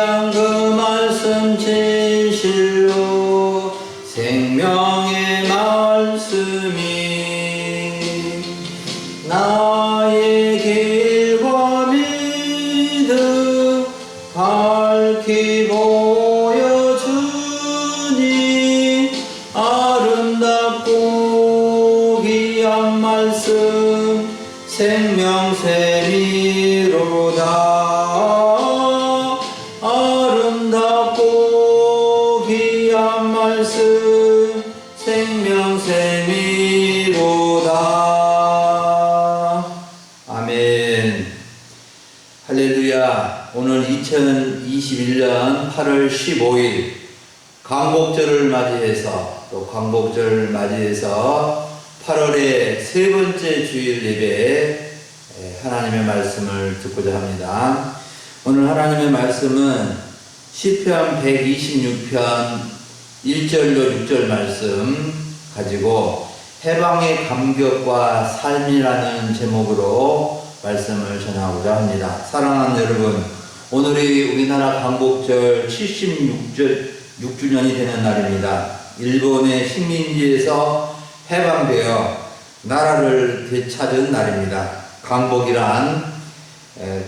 귀한 그 말씀 진실로 생명의 말씀이 나의 길과 믿음 밝히 보여주니 아름답고 귀한 말씀 생명샘이로다. 아름답고 귀한 말씀 생명샘이로다. 아멘. 할렐루야. 오늘 2021년 8월 15일 광복절을 맞이해서 또 광복절을 맞이해서 8월의 세 번째 주일 예배에 하나님의 말씀을 듣고자 합니다. 오늘 하나님의 말씀은 시편 126편 1절로 6절 말씀 가지고 해방의 감격과 삶이라는 제목으로 말씀을 전하고자 합니다. 사랑하는 여러분, 오늘이 우리나라 광복절 76주년이 되는 날입니다. 일본의 식민지에서 해방되어 나라를 되찾은 날입니다. 광복이란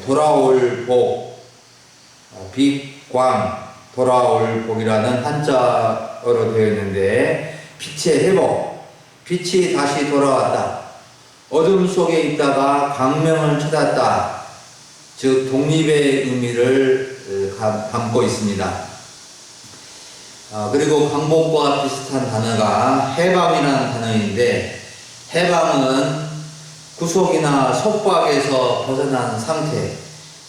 돌아올 복, 빛광, 돌아올 복이라는 한자어로 되어 있는데 빛의 회복, 빛이 다시 돌아왔다. 어둠 속에 있다가 광명을 찾았다. 즉 독립의 의미를 담고 있습니다. 그리고 광복과 비슷한 단어가 해방이라는 단어인데, 해방은 구속이나 속박에서 벗어난 상태,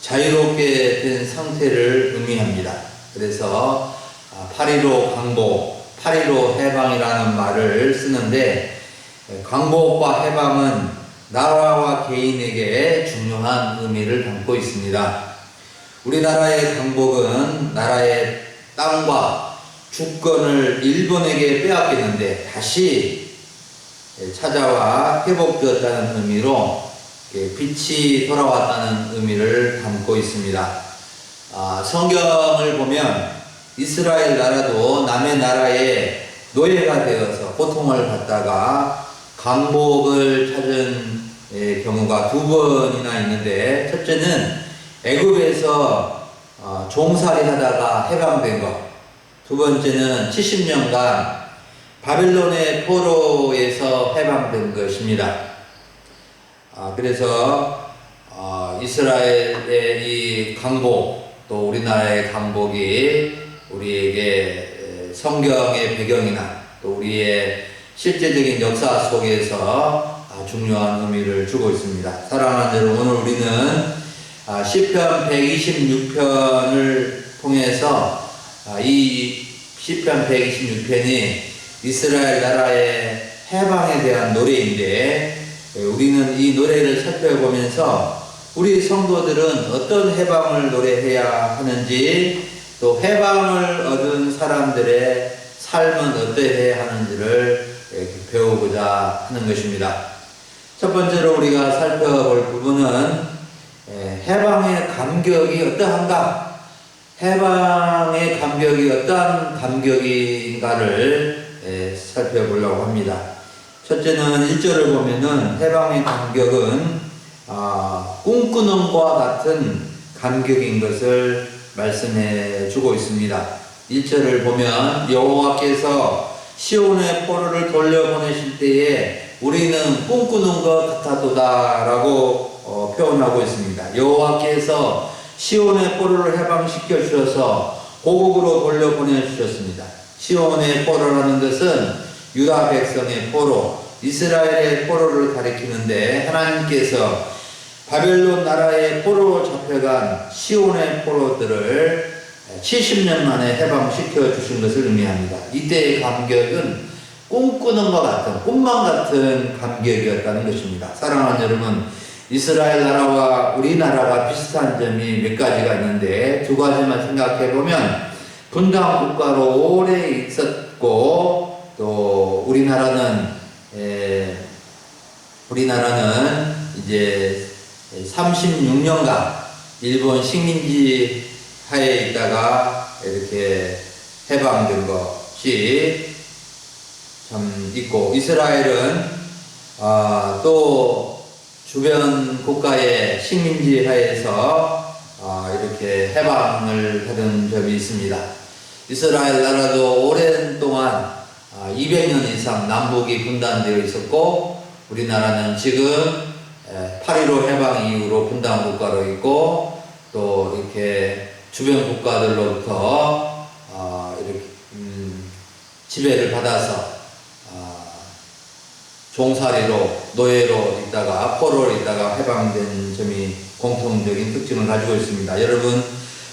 자유롭게 된 상태를 의미합니다. 그래서 8.15 광복, 8.15 해방이라는 말을 쓰는데, 광복과 해방은 나라와 개인에게 중요한 의미를 담고 있습니다. 우리나라의 광복은 나라의 땅과 주권을 일본에게 빼앗겼는데 다시 찾아와 회복되었다는 의미로 빛이 돌아왔다는 의미를 담고 있습니다. 성경을 보면 이스라엘 나라도 남의 나라에 노예가 되어서 고통을 받다가 광복을 찾은 경우가 두 번이나 있는데, 첫째는 애굽에서 종살이 하다가 해방된 것, 두 번째는 70년간 바벨론의 포로에서 해방된 것입니다. 그래서 이스라엘의 이 광복, 또 우리나라의 광복이 우리에게 성경의 배경이나 또 우리의 실제적인 역사 속에서 중요한 의미를 주고 있습니다. 사랑하는 여러분, 오늘 우리는 시편 126편을 통해서 이 시편 126편이 이스라엘 나라의 해방에 대한 노래인데, 우리는 이 노래를 살펴보면서 우리 성도들은 어떤 해방을 노래해야 하는지, 또 해방을 얻은 사람들의 삶은 어떠해야 하는지를 배우고자 하는 것입니다. 첫 번째로 우리가 살펴볼 부분은 해방의 감격이 어떠한가? 해방의 감격이 어떠한 감격인가를 살펴보려고 합니다. 첫째는 1절을 보면은 해방의 감격은 꿈꾸는 것과 같은 감격인 것을 말씀해 주고 있습니다. 1절을 보면 여호와께서 시온의 포로를 돌려보내실 때에 우리는 꿈꾸는 것 같았도다 라고 표현하고 있습니다. 여호와께서 시온의 포로를 해방시켜 주셔서 고국으로 돌려보내 주셨습니다. 시온의 포로라는 것은 유다 백성의 포로, 이스라엘의 포로를 가리키는데, 하나님께서 바벨론 나라의 포로로 잡혀간 시온의 포로들을 70년 만에 해방시켜 주신 것을 의미합니다. 이때의 감격은 꿈꾸는 것 같은, 꿈만 같은 감격이었다는 것입니다. 사랑하는 여러분, 이스라엘 나라와 우리나라가 비슷한 점이 몇 가지가 있는데, 두 가지만 생각해 보면, 분당 국가로 오래 있었고, 또 우리나라는 이제 36년간 일본 식민지 하에 있다가 이렇게 해방된 것이 참 있고, 이스라엘은 또 주변 국가의 식민지 하에서 이렇게 해방을 받은 점이 있습니다. 이스라엘 나라도 오랜 동안 200년 이상 남북이 분단되어 있었고, 우리나라는 지금 8.15 해방 이후로 분단 국가로 있고, 또 이렇게 주변 국가들로부터 이렇게 지배를 받아서 종살이로, 노예로 있다가 포로로 있다가 해방된 점이 공통적인 특징을 가지고 있습니다. 여러분,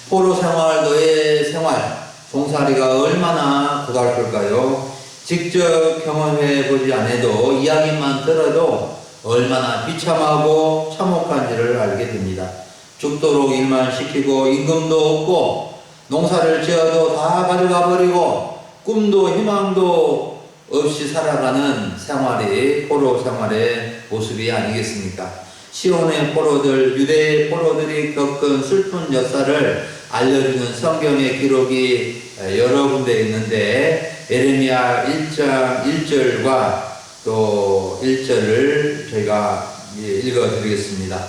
포로 생활, 노예 생활, 종살이가 얼마나 고달플까요? 직접 경험해 보지 않아도 이야기만 들어도 얼마나 비참하고 참혹한지를 알게 됩니다. 죽도록 일만 시키고 임금도 없고 농사를 지어도 다 가져가 버리고 꿈도 희망도 없이 살아가는 생활이 포로 생활의 모습이 아니겠습니까? 시온의 포로들, 유대의 포로들이 겪은 슬픈 역사를 알려주는 성경의 기록이 여러 군데 있는데, 예레미야 1장 1절과 또 1절을 저희가 읽어드리겠습니다.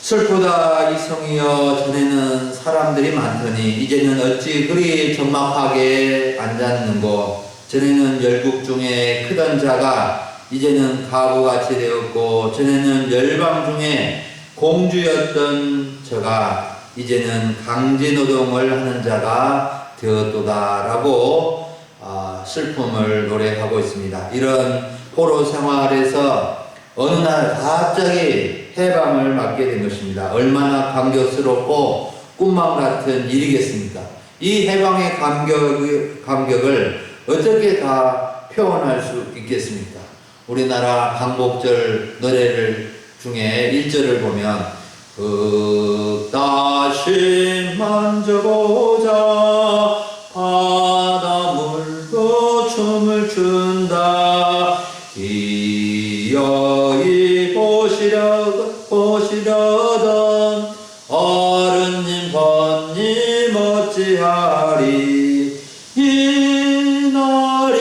슬프다 이성이여, 전에는 사람들이 많더니 이제는 어찌 그리 적막하게 앉았는고. 전에는 열국 중에 크던 자가 이제는 가부같이 되었고, 전에는 열방 중에 공주였던 저가 이제는 강제노동을 하는 자가 되었도다라고 슬픔을 노래하고 있습니다. 이런 포로 생활에서 어느 날 갑자기 해방을 맞게 된 것입니다. 얼마나 감격스럽고 꿈만 같은 일이겠습니까? 이 해방의 감격을 어떻게 다 표현할 수 있겠습니까? 우리나라 광복절 노래를 중에 1절을 보면 다시 만져보자 바닷물도 춤을 춘다 기어이 보시려던 어른님 번님 어찌하리 이날이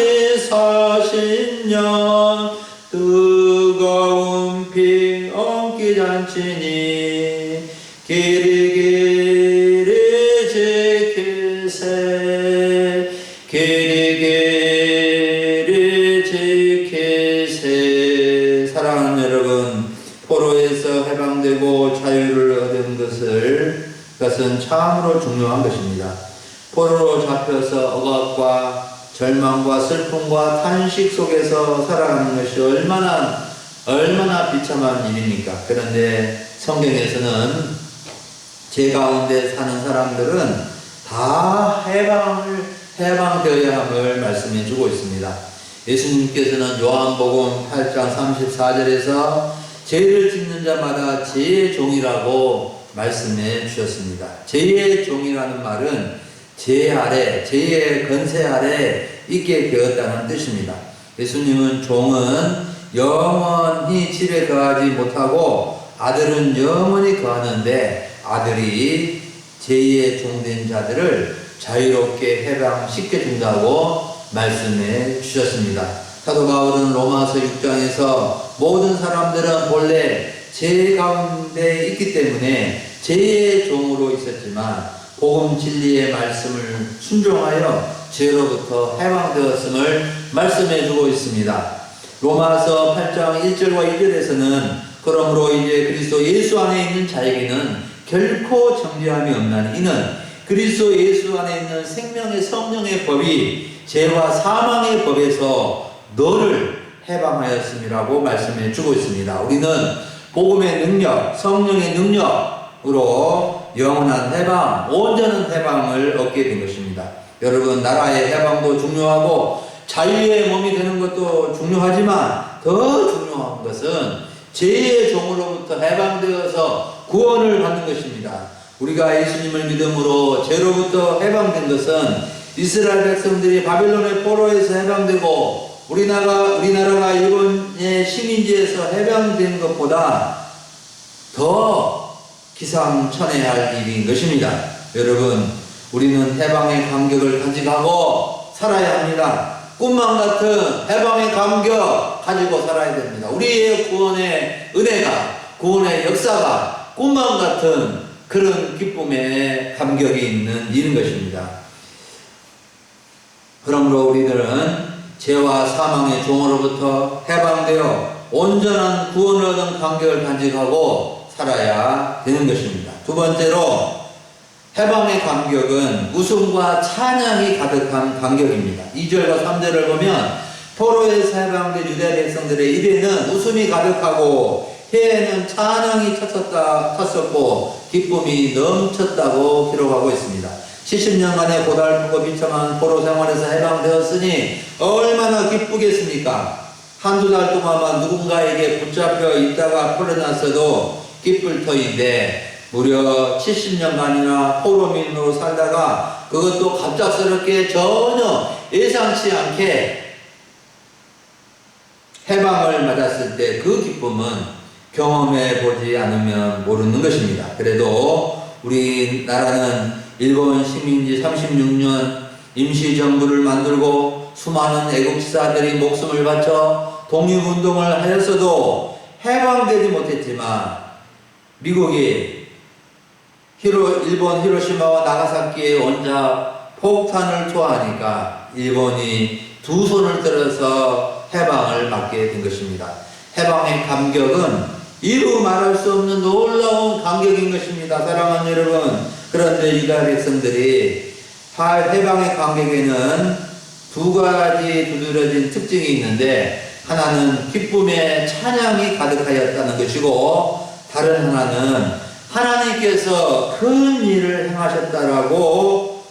40년 뜨거운 피 엉키 잔치니 길이길이 지키세 길이길이 지키세. 사랑하는 여러분, 포로에서 해방되고 자유를 얻은 그것은 참으로 중요한 것입니다. 포로로 잡혀서 억압과 절망과 슬픔과 탄식 속에서 살아가는 것이 얼마나 비참한 일입니까? 그런데 성경에서는 제 가운데 사는 사람들은 다 해방되어야 함을 말씀해 주고 있습니다. 예수님께서는 요한복음 8장 34절에서 죄를 짓는 자마다 죄의 종이라고 말씀해 주셨습니다. 죄의 종이라는 말은 죄 아래, 죄의 권세 아래 있게 되었다는 뜻입니다. 예수님은 종은 영원히 집에 거하지 못하고 아들은 영원히 거하는데, 아들이 제2의 종된 자들을 자유롭게 해방시켜 준다고 말씀해 주셨습니다. 사도 바울은 로마서 6장에서 모든 사람들은 본래 죄 가운데 있기 때문에 죄의 종으로 있었지만 복음 진리의 말씀을 순종하여 죄로부터 해방되었음을 말씀해 주고 있습니다. 로마서 8장 1절과 2절에서는 그러므로 이제 그리스도 예수 안에 있는 자에게는 결코 정죄함이 없나니 이는 그리스도 예수 안에 있는 생명의 성령의 법이 죄와 사망의 법에서 너를 해방하였음이라고 말씀해 주고 있습니다. 우리는 복음의 능력, 성령의 능력으로 영원한 해방, 온전한 해방을 얻게 된 것입니다. 여러분, 나라의 해방도 중요하고 자유의 몸이 되는 것도 중요하지만 더 중요한 것은 죄의 종으로부터 해방되어서 구원을 받는 것입니다. 우리가 예수님을 믿음으로 죄로부터 해방된 것은 이스라엘 백성들이 바벨론의 포로에서 해방되고 우리나라가 일본의 식민지에서 해방된 것보다 더 기상천외할 일인 것입니다. 여러분, 우리는 해방의 감격을 가져가고 살아야 합니다. 꿈만 같은 해방의 감격 가지고 살아야 됩니다. 우리의 구원의 은혜가, 구원의 역사가 꿈만 같은 그런 기쁨의 감격이 있는 일인 것입니다. 그러므로 우리들은 죄와 사망의 종으로부터 해방되어 온전한 구원을 얻은 감격을 간직하고 살아야 되는 것입니다. 두 번째로 해방의 감격은 웃음과 찬양이 가득한 감격입니다. 2절과 3절을 보면 포로에서 해방된 유대 백성들의 입에는 웃음이 가득하고 혀에는 찬양이 찼었고 기쁨이 넘쳤다고 기록하고 있습니다. 70년간의 고달프고 비참한 포로 생활에서 해방되었으니 얼마나 기쁘겠습니까? 한두 달 동안만 누군가에게 붙잡혀 있다가 풀려났어도 기쁠 터인데 무려 70년간이나 포로민으로 살다가 그것도 갑작스럽게 전혀 예상치 않게 해방을 맞았을 때 그 기쁨은 경험해 보지 않으면 모르는 것입니다. 그래도 우리나라는 일본 식민지 36년 임시정부를 만들고 수많은 애국지사들이 목숨을 바쳐 독립운동을 하였어도 해방되지 못했지만 미국이 일본 히로시마와 나가사키의 원자 폭탄을 투하하니까 일본이 두 손을 들어서 해방을 맞게 된 것입니다. 해방의 감격은 이루 말할 수 없는 놀라운 감격인 것입니다. 사랑하는 여러분, 그런데 유다 백성들이 해방의 감격에는 두 가지 두드러진 특징이 있는데 하나는 기쁨의 찬양이 가득하였다는 것이고 다른 하나는 하나님께서 큰 일을 행하셨다라고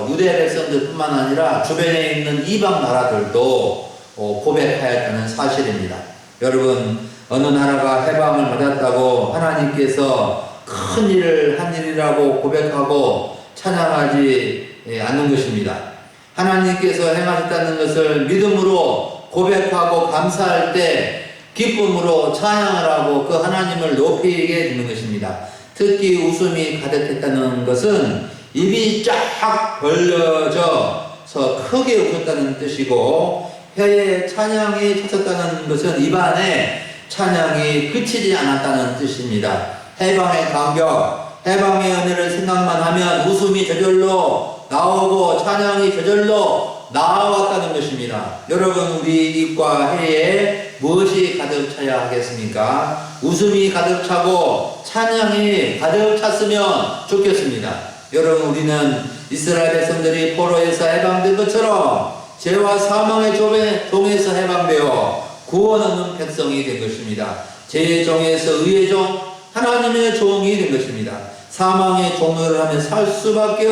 유대 백성들뿐만 아니라 주변에 있는 이방 나라들도 고백하였다는 사실입니다. 여러분, 어느 나라가 해방을 받았다고 하나님께서 큰 일을 한 일이라고 고백하고 찬양하지 않는 것입니다. 하나님께서 행하셨다는 것을 믿음으로 고백하고 감사할 때 기쁨으로 찬양을 하고 그 하나님을 높이게 되는 것입니다. 특히 웃음이 가득했다는 것은 입이 쫙 벌려져서 크게 웃었다는 뜻이고 혀에 찬양이 찼었다는 것은 입안에 찬양이 그치지 않았다는 뜻입니다. 해방의 감격, 해방의 은혜를 생각만 하면 웃음이 저절로 나오고 찬양이 저절로 나왔다는 것입니다. 여러분, 우리 입과 혀에 무엇이 가득 차야 하겠습니까? 웃음이 가득 차고 찬양이 가득 찼으면 좋겠습니다. 여러분, 우리는 이스라엘 백성들이 포로에서 해방된 것처럼 죄와 사망의 종에서 해방되어 구원 얻는 백성이 된 것입니다. 죄의 종에서 의의 종, 하나님의 종이 된 것입니다. 사망의 종노릇을 하며 살 수밖에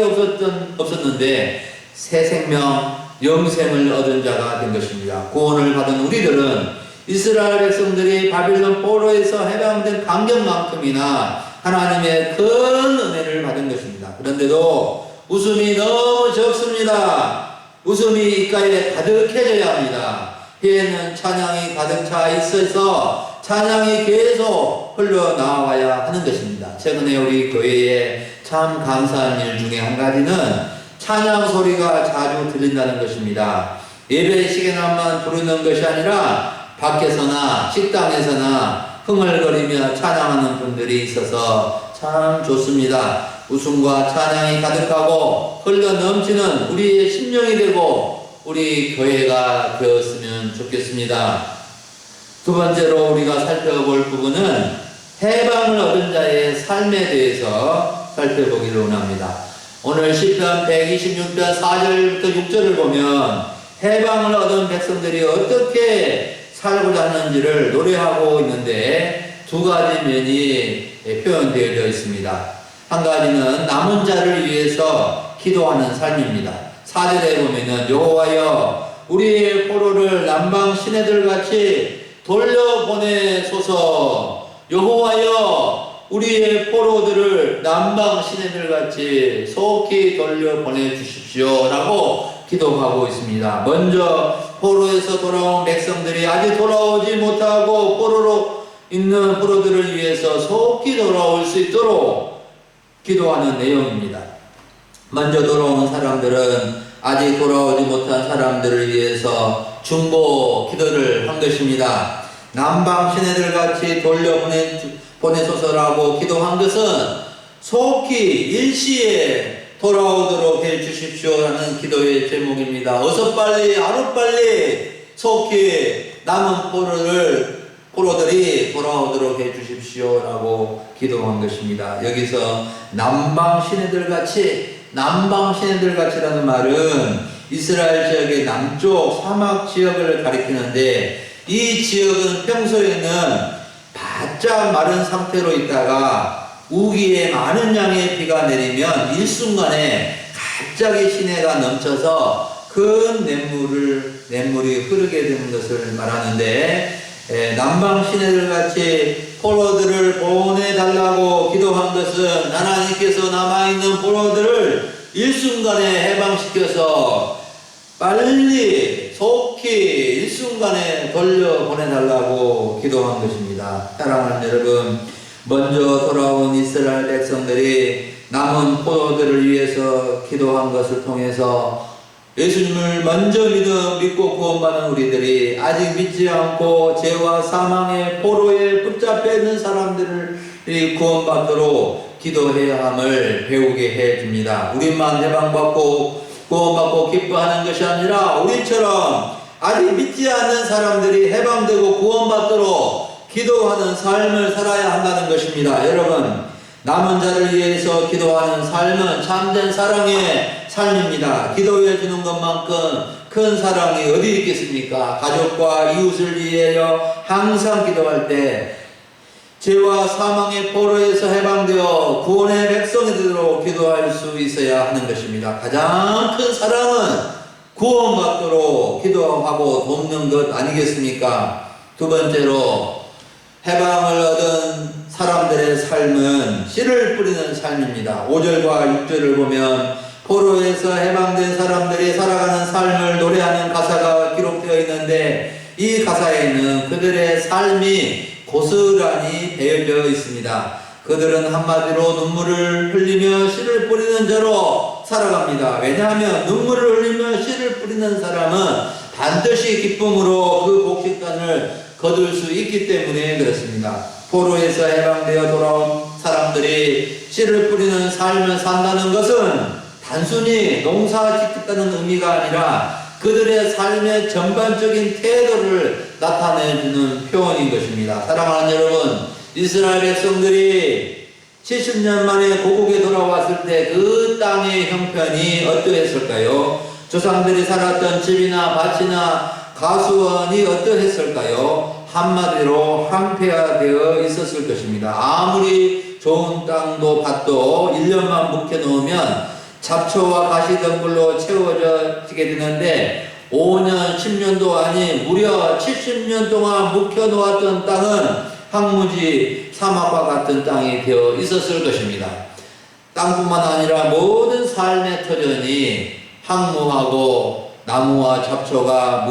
없었는데 새 생명, 영생을 얻은 자가 된 것입니다. 구원을 받은 우리들은 이스라엘 백성들이 바빌론 포로에서 해방된 감격만큼이나 하나님의 큰 은혜를 받은 것입니다. 그런데도 웃음이 너무 적습니다. 웃음이 입가에 가득해져야 합니다. 혀에는 찬양이 가득 차 있어서 찬양이 계속 흘러나와야 하는 것입니다. 최근에 우리 교회에 참 감사한 일 중에 한 가지는 찬양 소리가 자주 들린다는 것입니다. 예배 시간에만 부르는 것이 아니라 밖에서나 식당에서나 흥얼거리며 찬양하는 분들이 있어서 참 좋습니다. 웃음과 찬양이 가득하고 흘러넘치는 우리의 심령이 되고 우리 교회가 되었으면 좋겠습니다. 두 번째로 우리가 살펴볼 부분은 해방을 얻은 자의 삶에 대해서 살펴보기를 원합니다. 오늘 시편 126편 4절부터 6절을 보면 해방을 얻은 백성들이 어떻게 살고자 하는지를 노래하고 있는데 두 가지 면이 표현되어 있습니다. 한 가지는 남은 자를 위해서 기도하는 삶입니다. 4절에 보면은 여호와여 우리의 포로를 남방 시내들 같이 돌려보내소서. 여호와여 우리의 포로들을 남방 시내들 같이 속히 돌려보내 주십시오 라고 기도하고 있습니다. 먼저 포로에서 돌아온 백성들이 아직 돌아오지 못하고 포로로 있는 포로들을 위해서 속히 돌아올 수 있도록 기도하는 내용입니다. 먼저 돌아오는 사람들은 아직 돌아오지 못한 사람들을 위해서 중보 기도를 한 것입니다. 남방 시내들 같이 보내소서라고 기도한 것은 속히 일시에 돌아오도록 해 주십시오라는 기도의 제목입니다. 어서 빨리, 하루빨리 속히 남은 포로들이 돌아오도록 해 주십시오라고 기도한 것입니다. 여기서 남방 시내들 같이라는 말은 이스라엘 지역의 남쪽 사막 지역을 가리키는데, 이 지역은 평소에는 바짝 마른 상태로 있다가 우기에 많은 양의 비가 내리면 일순간에 갑자기 시내가 넘쳐서 큰 냇물이 흐르게 되는 것을 말하는데, 남방 시내들 같이 포로들을 보내달라고 기도한 것은 하나님께서 남아있는 포로들을 일순간에 해방시켜서 빨리 속히 일순간에 돌려보내달라고 기도한 것입니다. 사랑하는 여러분, 먼저 돌아온 이스라엘 백성들이 남은 포로들을 위해서 기도한 것을 통해서 예수님을 먼저 믿고 구원받은 우리들이 아직 믿지 않고 죄와 사망의 포로에 붙잡혀 있는 사람들을 구원받도록 기도해야 함을 배우게 해줍니다. 우리만 해방받고 구원받고 기뻐하는 것이 아니라 우리처럼 아직 믿지 않는 사람들이 해방되고 구원받도록 기도하는 삶을 살아야 한다는 것입니다. 여러분, 남은 자를 위해서 기도하는 삶은 참된 사랑의 삶입니다. 기도해 주는 것만큼 큰 사랑이 어디 있겠습니까? 가족과 이웃을 위하여 항상 기도할 때 죄와 사망의 포로에서 해방되어 구원의 백성이 되도록 기도할 수 있어야 하는 것입니다. 가장 큰 사랑은 구원받도록 기도하고 돕는 것 아니겠습니까? 두 번째로, 해방을 얻은 사람들의 삶은 씨를 뿌리는 삶입니다. 5절과 6절을 보면 포로에서 해방된 사람들이 살아가는 삶을 노래하는 가사가 기록되어 있는데, 이 가사에는 그들의 삶이 고스란히 배어져 있습니다. 그들은 한마디로 눈물을 흘리며 씨를 뿌리는 자로 살아갑니다. 왜냐하면 눈물을 흘리며 씨를 뿌리는 사람은 반드시 기쁨으로 그 곡식단을 거둘 수 있기 때문에 그렇습니다. 포로에서 해방되어 돌아온 사람들이 씨를 뿌리는 삶을 산다는 것은 단순히 농사 짓겠다는 의미가 아니라 그들의 삶의 전반적인 태도를 나타내주는 표현인 것입니다. 사랑하는 여러분, 이스라엘 백성들이 70년 만에 고국에 돌아왔을 때 그 땅의 형편이 어떠했을까요? 조상들이 살았던 집이나 밭이나 가수원이 어떠했을까요? 한마디로 황폐화되어 있었을 것입니다. 아무리 좋은 땅도 밭도 1년만 묵혀놓으면 잡초와 가시덤불로 채워지게 되는데, 5년, 10년도 아닌 무려 70년 동안 묵혀놓았던 땅은 황무지 사막과 같은 땅이 되어 있었을 것입니다. 땅뿐만 아니라 모든 삶의 터전이 황무하고 나무와 잡초가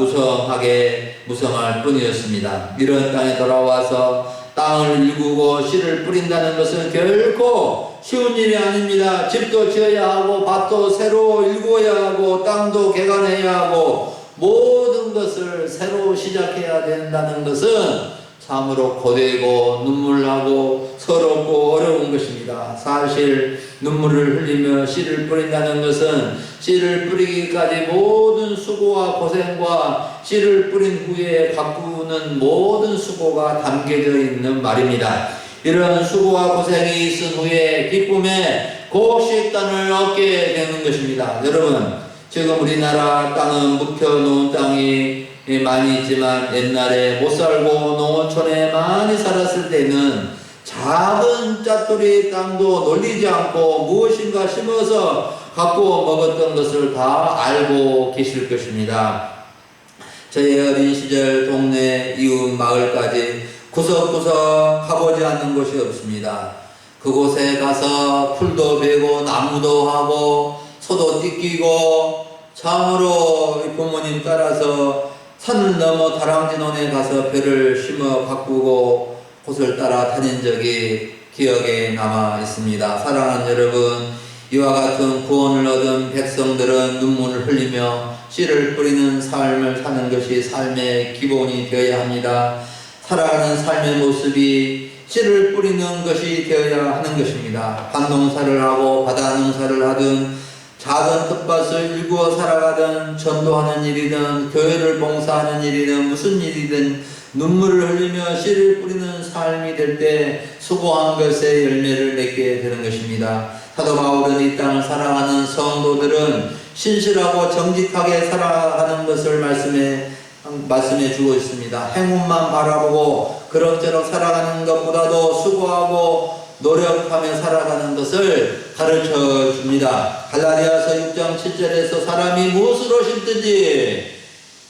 무성할 뿐이었습니다. 이런 땅에 돌아와서 땅을 일구고 씨를 뿌린다는 것은 결코 쉬운 일이 아닙니다. 집도 지어야 하고 밭도 새로 일구어야 하고 땅도 개간해야 하고 모든 것을 새로 시작해야 된다는 것은 참으로 고되고 눈물나고 서럽고 어려운 것입니다. 사실 눈물을 흘리며 씨를 뿌린다는 것은 씨를 뿌리기까지 모든 수고와 고생과 씨를 뿌린 후에 가꾸는 모든 수고가 담겨져 있는 말입니다. 이런 수고와 고생이 있은 후에 기쁨의 곡식단을 얻게 되는 것입니다. 여러분, 지금 우리나라 땅은 묵혀놓은 땅이 많이 있지만 옛날에 못 살고 농어촌에 많이 살았을 때는 작은 잣돌이 땅도 놀리지 않고 무엇인가 심어서 갖고 먹었던 것을 다 알고 계실 것입니다. 저의 어린 시절 동네 이웃 마을까지 구석구석 가보지 않는 곳이 없습니다. 그곳에 가서 풀도 베고 나무도 하고 소도 띠끼고 참으로 부모님 따라서 산 넘어 다람쥐논에 가서 벼를 심어 가꾸고 곳을 따라 다닌 적이 기억에 남아 있습니다. 사랑하는 여러분, 이와 같은 구원을 얻은 백성들은 눈물을 흘리며 씨를 뿌리는 삶을 사는 것이 삶의 기본이 되어야 합니다. 살아가는 삶의 모습이 씨를 뿌리는 것이 되어야 하는 것입니다. 밭농사를 하고 바다농사를 하든 작은 텃밭을 일구어 살아가든 전도하는 일이든 교회를 봉사하는 일이든 무슨 일이든 눈물을 흘리며 씨를 뿌리는 삶이 될 때 수고한 것의 열매를 맺게 되는 것입니다. 사도 바울은 이 땅을 살아가는 성도들은 신실하고 정직하게 살아가는 것을 말씀해 주고 있습니다. 행운만 바라보고 그럭저럭 살아가는 것보다도 수고하고 노력하며 살아가는 것을 가르쳐 줍니다. 갈라디아서 6장 7절에서 사람이 무엇으로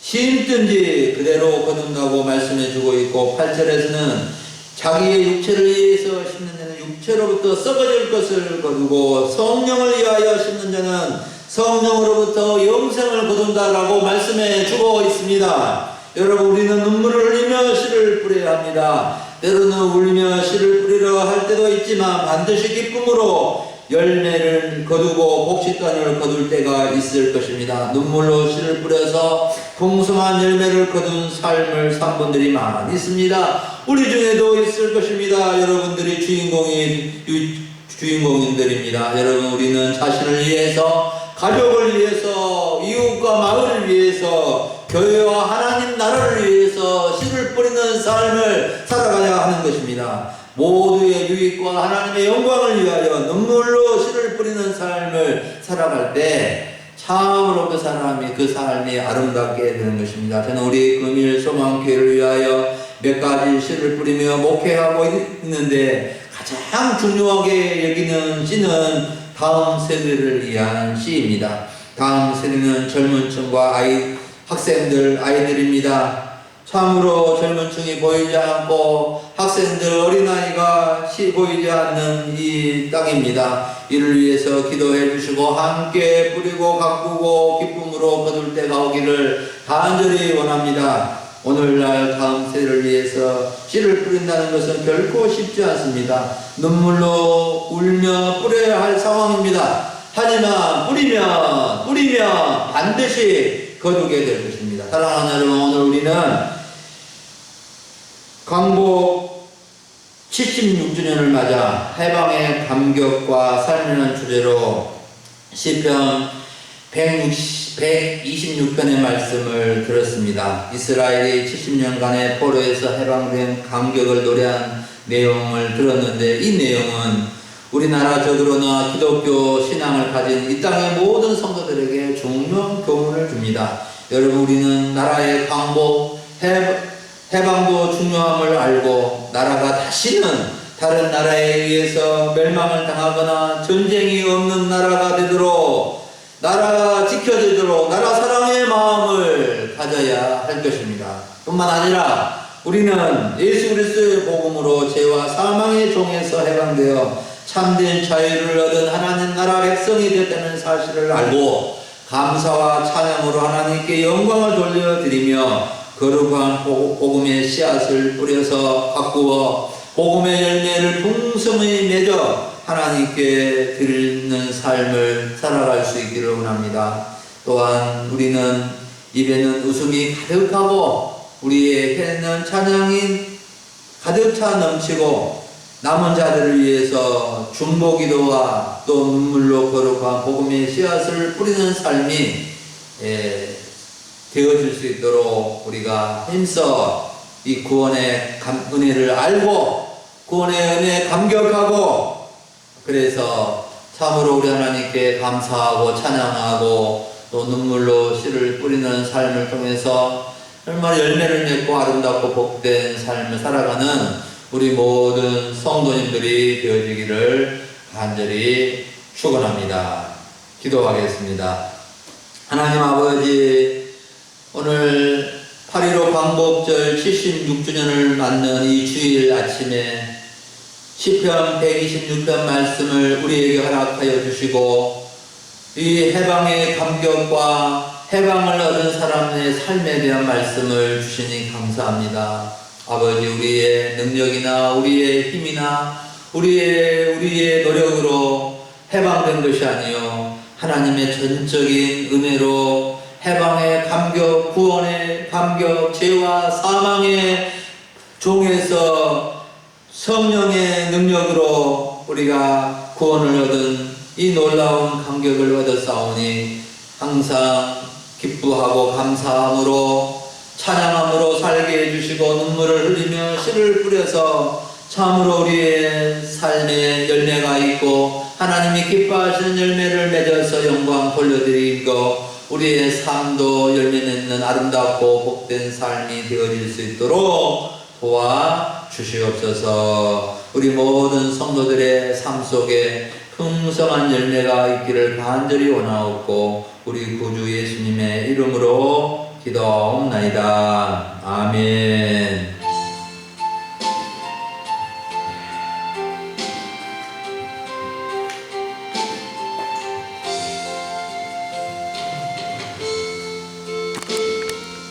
심든지 그대로 거둔다고 말씀해 주고 있고 8절에서는 자기의 육체를 위해서 심는 자는 육체로부터 썩어질 것을 거두고 성령을 위하여 심는 자는 성령으로부터 영생을 거둔다라고 말씀해 주고 있습니다. 여러분, 우리는 눈물을 흘리며 씨를 뿌려야 합니다. 때로는 울며 씨를 뿌리려 할 때도 있지만 반드시 기쁨으로 열매를 거두고 복식단을 거둘 때가 있을 것입니다. 눈물로 씨를 뿌려서 풍성한 열매를 거둔 삶을 산 분들이 많이 있습니다. 우리 중에도 있을 것입니다. 여러분들이 주인공인들입니다. 여러분, 우리는 자신을 위해서, 가족을 위해서, 이웃과 마을을 위해서, 교회와 하나님 나라를 위해서 씨를 뿌리는 삶을 살아가야 하는 것입니다. 모두의 유익과 하나님의 영광을 위하여 눈물로 씨를 뿌리는 삶을 살아갈 때 참으로 그 삶이 아름답게 되는 것입니다. 저는 우리 금일 소망교회를 위하여 몇 가지 씨를 뿌리며 목회하고 있는데 가장 중요하게 여기는 씨는 다음 세대를 위한 씨입니다. 다음 세대는 젊은 층과 아이들입니다. 참으로 젊은 층이 보이지 않고 학생들, 어린아이가 보이지 않는 이 땅입니다. 이를 위해서 기도해 주시고 함께 뿌리고 가꾸고 기쁨으로 거둘 때가 오기를 간절히 원합니다. 오늘날 다음 세대를 위해서 씨를 뿌린다는 것은 결코 쉽지 않습니다. 눈물로 울며 뿌려야 할 상황입니다. 하지만 뿌리면 반드시 거두게 될 것입니다. 사랑하는 여러분, 오늘 우리는 광복 76주년을 맞아 해방의 감격과 삶이라는 주제로 시편 126편의 말씀을 들었습니다. 이스라엘이 70년간의 포로에서 해방된 감격을 노래한 내용을 들었는데, 이 내용은 우리나라적으로나 기독교 신앙을 가진 이 땅의 모든 성도들에게 중요한 교훈을 줍니다. 여러분, 우리는 나라의 광복, 해방도 중요함을 알고 나라가 다시는 다른 나라에 의해서 멸망을 당하거나 전쟁이 없는 나라가 되도록, 나라가 지켜지도록 나라 사랑의 마음을 가져야 할 것입니다. 뿐만 아니라 우리는 예수 그리스도의 복음으로 죄와 사망의 종에서 해방되어 참된 자유를 얻은 하나님 나라 백성이 되었다는 사실을 알고 감사와 찬양으로 하나님께 영광을 돌려드리며 거룩한 복음의 씨앗을 뿌려서 가꾸어 복음의 열매를 풍성히 맺어 하나님께 드리는 삶을 살아갈 수 있기를 원합니다. 또한 우리는 입에는 웃음이 가득하고 우리의 혀에는 찬양이 가득 차 넘치고 남은 자들을 위해서 중보기도와 또 눈물로 거룩한 복음의 씨앗을 뿌리는 삶이 되어질 수 있도록 우리가 힘써 이 구원의 은혜를 알고 구원의 은혜에 감격하고, 그래서 참으로 우리 하나님께 감사하고 찬양하고 또 눈물로 씨를 뿌리는 삶을 통해서 얼마나 열매를 맺고 아름답고 복된 삶을 살아가는 우리 모든 성도님들이 되어지기를 간절히 축원합니다. 기도하겠습니다. 하나님 아버지, 오늘 8.15 광복절 76주년을 맞는 이 주일 아침에 시편 126편 말씀을 우리에게 허락하여 주시고 이 해방의 감격과 해방을 얻은 사람의 삶에 대한 말씀을 주시니 감사합니다. 아버지, 우리의 능력이나 우리의 힘이나 우리의 노력으로 해방된 것이 아니요 하나님의 전적인 은혜로 해방의 감격, 구원의 감격, 죄와 사망의 종에서 성령의 능력으로 우리가 구원을 얻은 이 놀라운 감격을 얻었사오니 항상 기뻐하고 감사함으로 찬양함으로 살게 해주시고 눈물을 흘리며 씨를 뿌려서 참으로 우리의 삶에 열매가 있고 하나님이 기뻐하시는 열매를 맺어서 영광 돌려드리고 우리의 삶도 열매 맺는 아름답고 복된 삶이 되어질 수 있도록 도와주시옵소서. 우리 모든 성도들의 삶 속에 풍성한 열매가 있기를 간절히 원하옵고 우리 구주 예수님의 이름으로 기도하옵나이다. 아멘.